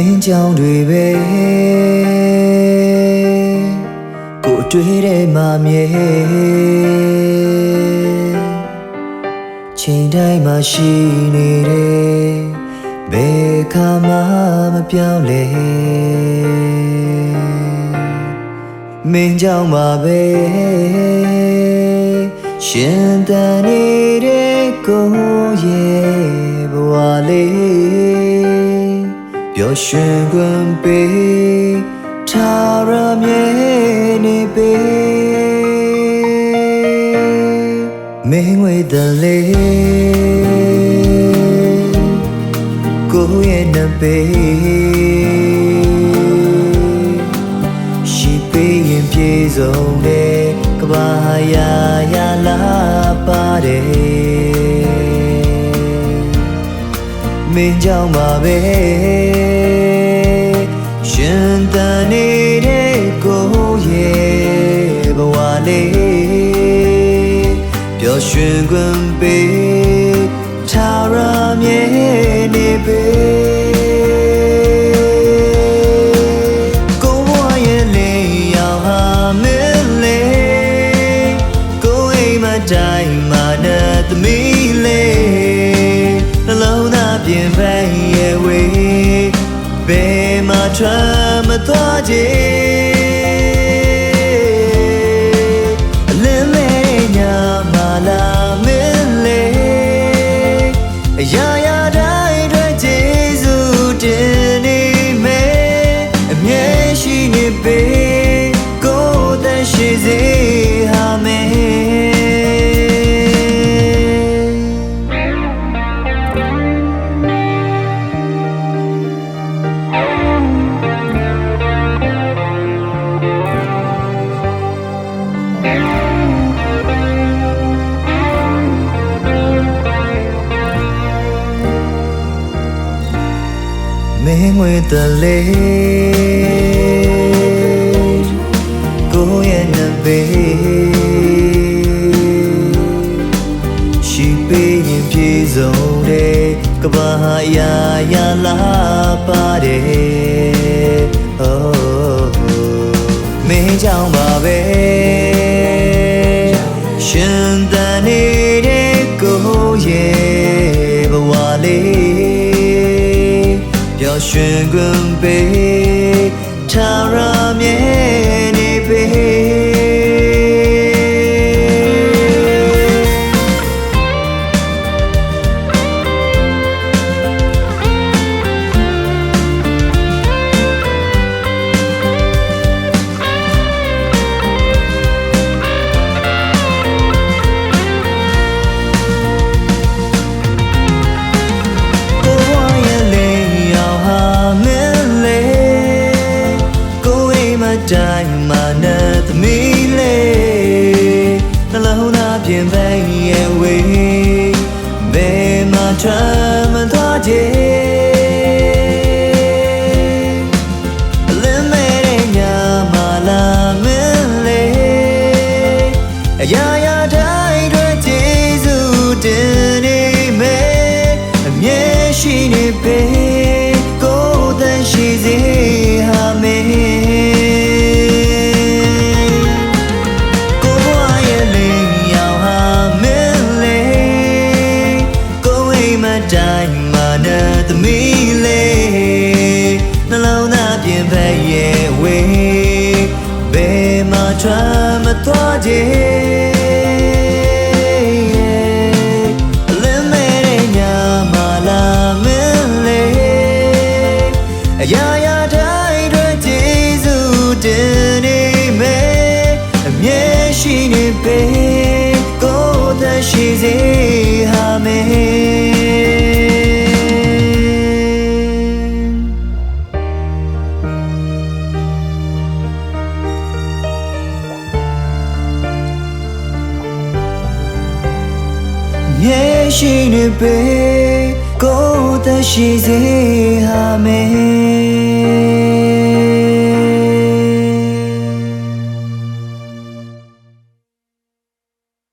င်းကြောင်တွေပဲကိုအတွေ့ထဲမှာမြဲချိန်တိုင်းမှာရှိနေတယ်ဘယ်ခါမှမပြောင်းလဲမင်းကြောင်ပါပဲရှင်တန်နေတဲ့ကိုရဲ့ဘဝလေးပျော်ရွှင်ခွင့်ပေးထားရမြဲနေပေမင်းဝေးတဲ့လေကိုရဲ့နဘေရှိပေးရင်ပြေဆုံးတဲ့ကဘာယာယာလာပါတယ်မင်းကြောင့်ပါပဲရှင်တန်နေတဲ့ကိုရဲ့ဘဝလေးပျော်ရွှင်ခွင့်ပေးထားရမြဲနေပေကိုဘဝရဲ့လေးရောက်ဟာမင်းလေးကိုအိမ်မတိုင်းမှာနဲ့သမီးလေးနှလုံးသားပြင်ပန်းရဲ့ဝေးဘယ်မှာထွက်မသွားကြအလင်းလေးညမှာလာမင်းလေးအရာရာတိုင်းတွေကျေးဇူးတင်နေမယ်အမြဲရှိနေပေကိုယ်တန်ရှိစေဟာမယ်မင်းဝေးတဲ့လေကိုရဲ့နဘေရှိပေးရင်ပြေဆုံးတဲ့ကဘာယာယာလာပါတယ် oh မင်းကြောင့်ပါပဲရှင်တန်နေတဲ့ကိုရဲ့ဘဝလေးပျော်ရွှင်ခွင့်ပေးထားရမြဲနေပေတိုင်းမှာနဲ့သမီးလေးနှလုံးသားပြင်ပန်းရဲ့ဝေးဘယ်မှာထွက်မသွားကြအလင်းမဲ့ညမှာလာမင်းလေးအရာရာတိုင်းတွေကျေးဇူးတင်နေမယ်အမြဲရှိနေပေကိုယ်တန်ရှိစေဟာမယ်တိုင်းမှာနဲ့သမီးလေးနှလုံးသားပြင်ပန်းရဲ့ဝေးဘယ်မှာထွက်မသွားကြအလင်းမဲ့ညမှာလာမင်းလေးအရာရာတိုင်းတွေကျေးဇူးတင်နေမယ်အမြဲရှိနေပေကိုယ်တန်ရှိစေဟာမယ်ရှိနေပေကိုယ်တန်ရှိစေဟာမယ်